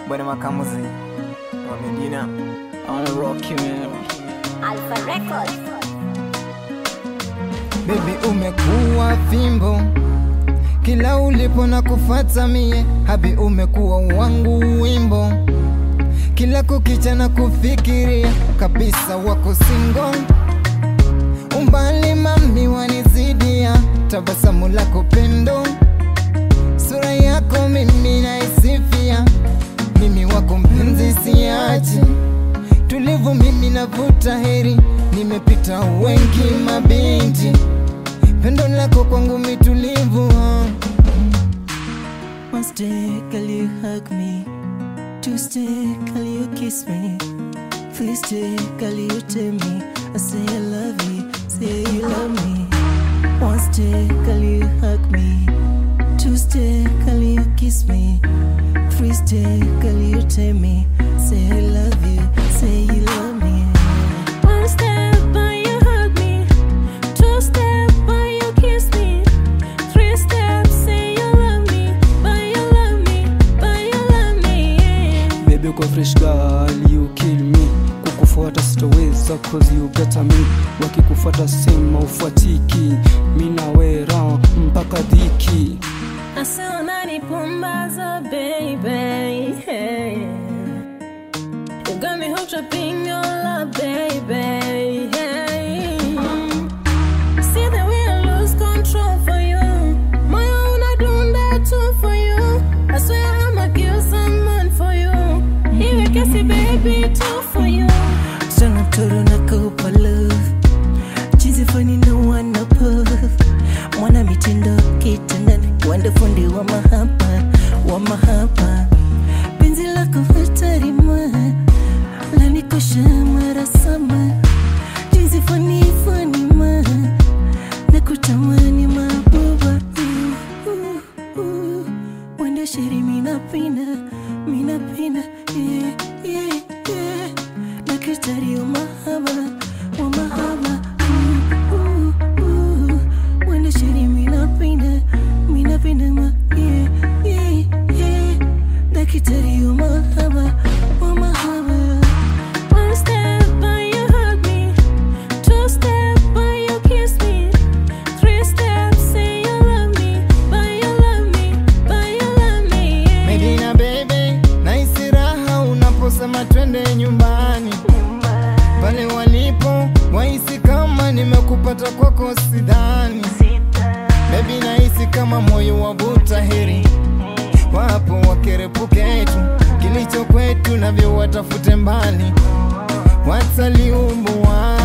Bwana Makamuzi wa Medina, I wanna rock you man. Alpha Records. Baby umekuwa fimbo kila ulipo na kufuata mie, habi umekuwa wangu wimbo kila kukicha na kufikiria kabisa wako single. Umbali mami wanizidia, tabasamu lako pendo, sura yako mimi naisifia, mimi wako mpenzi siachi, tulivu mimi navuta heri, nimepita wengi mabinti, pendo lako kwangu mitulivu. One stay, girl, you hug me. Two stay, girl, you kiss me. Three stay, girl, you tell me. I say I love you, say you love me. One stay, girl, you hug me. Two stay, girl, you kiss me. Three stay, girl, you tell me. Say I love you, say you love me. One step, but you hug me. Two step, but you kiss me. Three steps, say you love me, but you love me, but you love me, yeah. Baby uko fresh girl, you kill me. Kukufuata sitoweza cause you better me. Wakikufuata sema ufuatiki, mina wera mpaka dhiki. Asa unanipumbaza baby, hey. You got me hooked up in your love baby, hey. See the way I lose control for you, moyo unadunda tu for you. I swear I'ma kill someone for you, iwe kesi baby too for you. Sana toro nakupa love, cheesy funny no one no puff. Mwana mitindo kitandani, wende fundi wa mahaba, wa mahaba. Penzi lako hatari ma, lanikosha mara sama. Cheesy funny funny ma, nakutamani mabuba. Wende shiri minapenda, minapenda, yeah, yeah, yeah. Nakitari wa mahaba, wa mahaba. Wende shiri minapenda, minapenda ma, yeah, yeah, yeah. Nakitari wa mahaba, wa mahaba. One step, but you hug me. Two step, but you kiss me. Three steps, say you love me, but you love me, but you love me, yeah. Medina baby, naisi raha unaposema twende nyumbani. Pale walipo, wahisi kama nimekupata kwako sidhani. Baby nahisi kama moyo wavuta heri, wapo wakerepuke tu, kilicho kwetu navyo watafute mbali, wataliumbuwa